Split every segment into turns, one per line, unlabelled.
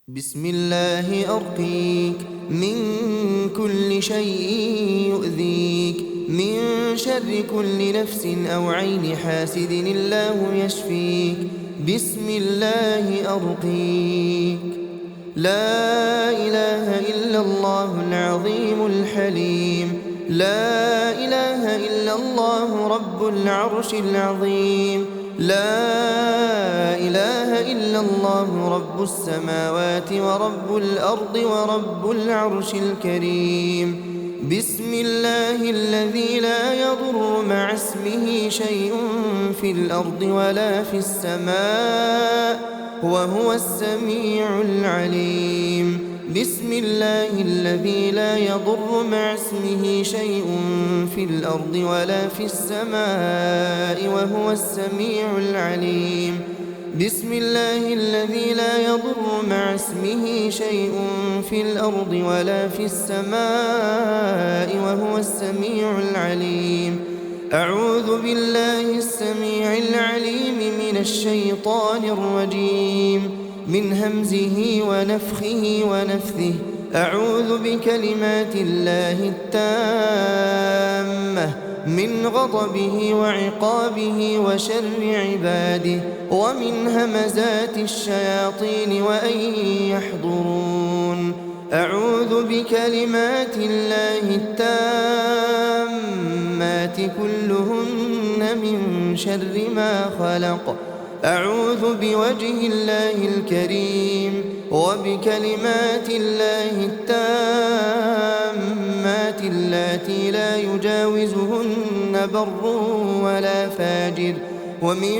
بسم الله أرقيك من كل شيء يؤذيك، من شر كل نفس أو عين حاسد الله يشفيك. بسم الله أرقيك. لا إله إلا الله العظيم الحليم، لا إله إلا الله رب العرش العظيم، لا إله إلا الله رب السماوات ورب الأرض ورب العرش الكريم. بسم الله الذي لا يضر مع اسمه شيء في الأرض ولا في السماء وهو السميع العليم. بسم الله الذي لا يضر مع اسمه شيء في الأرض ولا في السماء وهو السميع العليم. بسم الله الذي لا يضر مع اسمه شيء في الأرض ولا في السماء وهو السميع العليم. أعوذ بالله السميع العليم من الشيطان الرجيم، من همزه ونفخه ونفثه. أعوذ بكلمات الله التامة من غضبه وعقابه وشر عباده ومن همزات الشياطين وأن يحضرون. أعوذ بكلمات الله التامات كلهن من شر ما خلق. أعوذ بوجه الله الكريم وبكلمات الله التامات اللاتي لا يجاوزهن بر ولا فاجر، ومن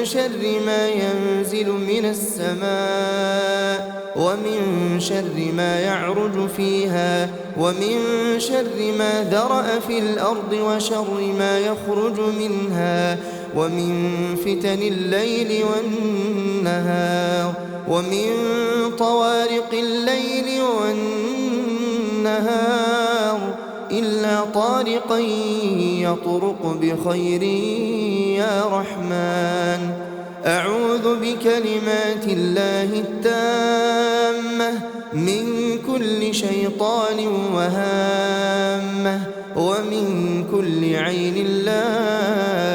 شر ما ينزل من السماء ومن شر ما يعرج فيها ومن شر ما ذرأ في الأرض وشر ما يخرج منها ومن فتن الليل والنهار ومن طوارق الليل والنهار إلا طارقا يطرق بخير يا رحمن. أعوذ بكلمات الله التامة من كل شيطان وهامة ومن كل عين لامة.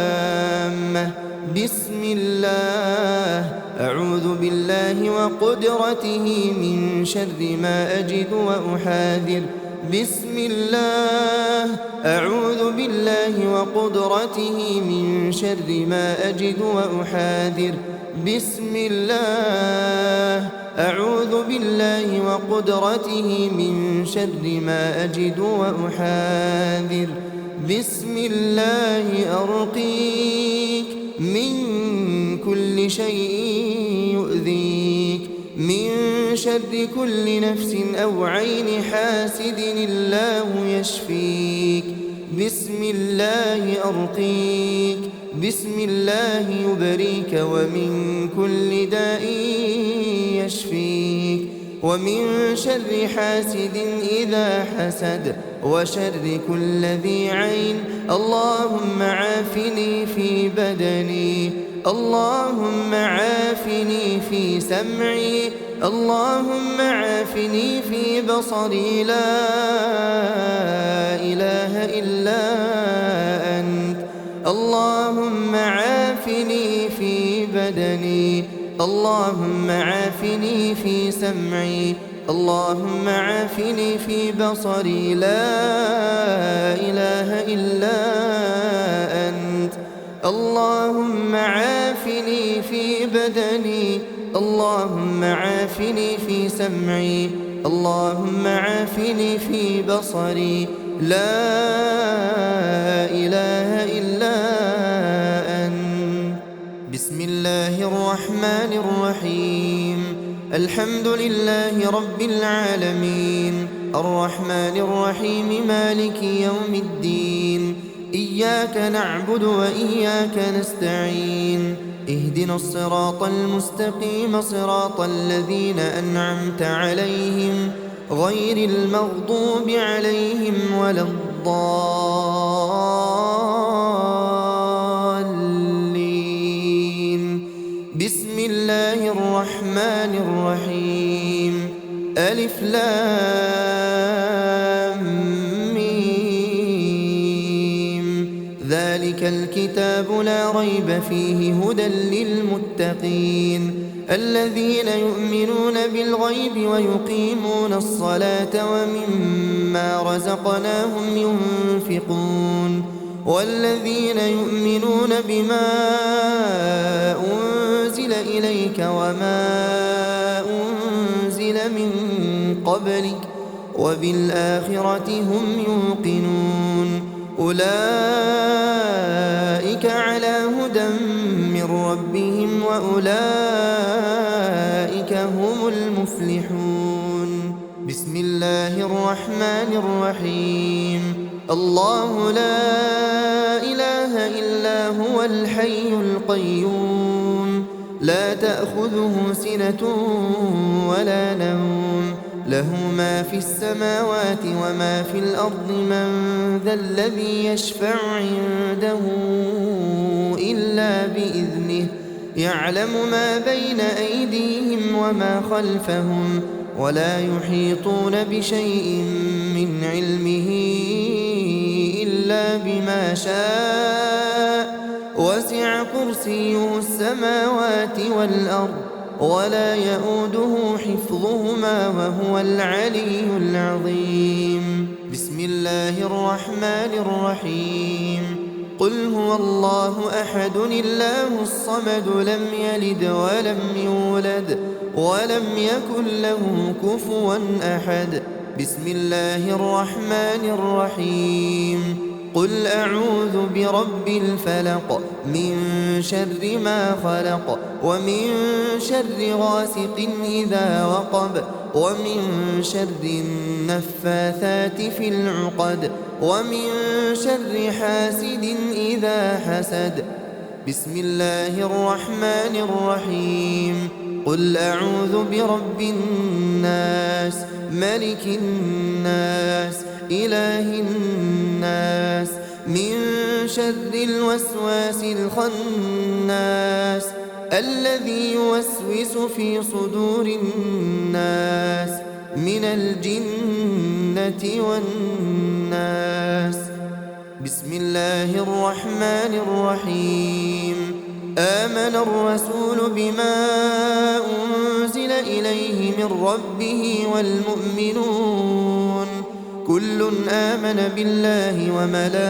بسم الله. أعوذ بالله وقدرته من شر ما أجد وأحاذر. بسم الله. أعوذ بالله وقدرته من شر ما أجد وأحاذر. بسم الله. أعوذ بالله وقدرته من شر ما أجد وأحاذر. بسم الله أرقيك من كل شيء يؤذيك، من شر كل نفس أو عين حاسد الله يشفيك. بسم الله أرقيك. بسم الله يبريك ومن كل داء يشفيك، ومن شر حاسد إذا حسد وشر كل ذي عين. اللهم عافني في بدني، اللهم عافني في سمعي، اللهم عافني في بصري. لا إله إلا أنت. اللهم عافني في بدني، اللهم عافني في سمعي، اللهم عافني في بصري. لا إله إلا أنت. اللهم عافني في بدني، اللهم عافني في سمعي، اللهم عافني في بصري. لا إله إلا أنت. بسم الله الرحمن الرحيم. الحمد لله رب العالمين، الرحمن الرحيم، مالك يوم الدين. إياك نعبد وإياك نستعين. اهدنا الصراط المستقيم، صراط الذين أنعمت عليهم غير المغضوب عليهم ولا الضالين. بسم الله الرحمن الرحيم. ألف لام ميم ذلك الكتاب لا ريب فيه هدى للمتقين الذين يؤمنون بالغيب ويقيمون الصلاة ومما رزقناهم ينفقون والذين يؤمنون بما أنزل إليك وما أنزل من قبلك وبالآخرة هم يوقنون أولئك على هدى من ربهم وأولئك هم المفلحون بسم الله الرحمن الرحيم الله لا إله إلا هو الحي القيوم لا تأخذه سنة ولا نوم له ما في السماوات وما في الأرض من ذا الذي يشفع عنده إلا بإذنه يعلم ما بين أيديهم وما خلفهم ولا يحيطون بشيء من علمه إلا بما شاء وسع كرسيه السماوات والأرض ولا يؤوده حفظهما وهو العلي العظيم بسم الله الرحمن الرحيم قل هو الله أحد الله الصمد لم يلد ولم يولد ولم يكن له كفوا أحد بسم الله الرحمن الرحيم قل أعوذ برب الفلق من شر ما خلق ومن شر غاسق إذا وقب ومن شر النفاثات في العقد ومن شر حاسد إذا حسد بسم الله الرحمن الرحيم قل أعوذ برب الناس ملك الناس إله الناس من شر الوسواس الخناس الذي يوسوس في صدور الناس من الجنة والناس بسم الله الرحمن الرحيم آمن الرسول بما أنزل إليه من ربه والمؤمنون كل آمن بالله وملائكته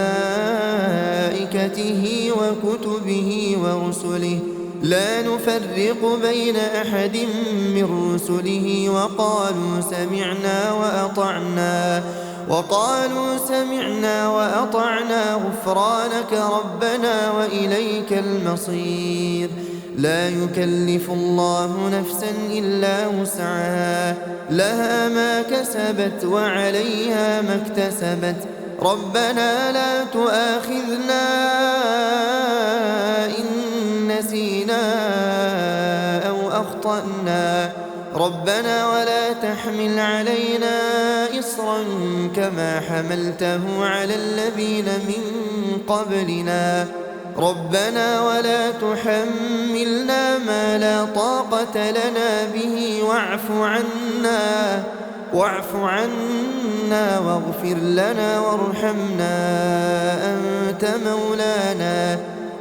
وكتبه ورسله لا نفرق بين أحد من رسله وقالوا سمعنا وأطعنا غفرانك ربنا وإليك المصير لا يكلف الله نفسا إلا وسعها لها ما كسبت وعليها ما اكتسبت ربنا لا تؤاخذنا إن نسينا أو أخطأنا ربنا ولا تحمل علينا إصرا كما حملته على الذين من قبلنا ربنا ولا تحملنا ما لا طاقة لنا به واعف عنا واغفر لنا وارحمنا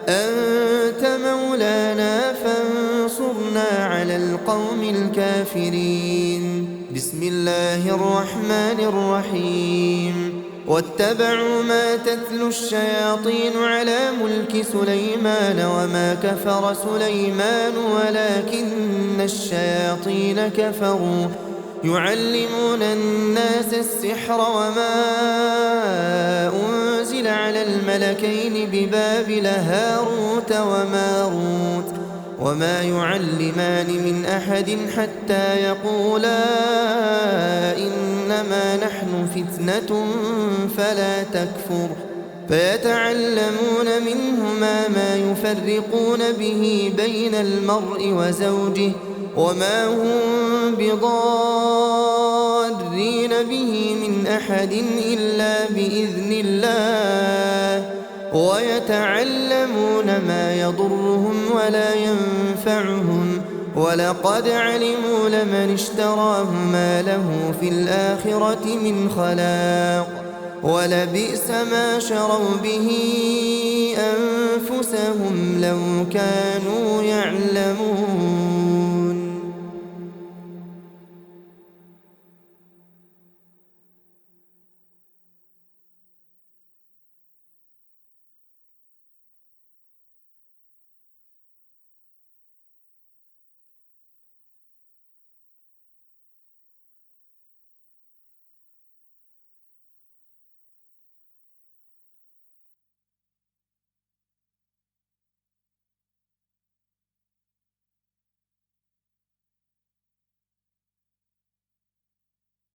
أنت مولانا فانصرنا على القوم الكافرين بسم الله الرحمن الرحيم واتبعوا ما تتلو الشياطين على ملك سليمان وما كفر سليمان ولكن الشياطين كفروا يعلمون الناس السحر وما أنزل على الملكين ببابل هاروت وماروت وما يعلمان من أحد حتى يقولا إنما نحن فتنة فلا تكفر فيتعلمون منهما ما يفرقون به بين المرء وزوجه وما هم بضارين به من أحد إلا بإذن الله ويتعلمون ما يضرهم ولا ينفعهم ولقد علموا لمن اشتراه ما له في الآخرة من خلاق ولبئس ما شروا به أنفسهم لو كانوا يعلمون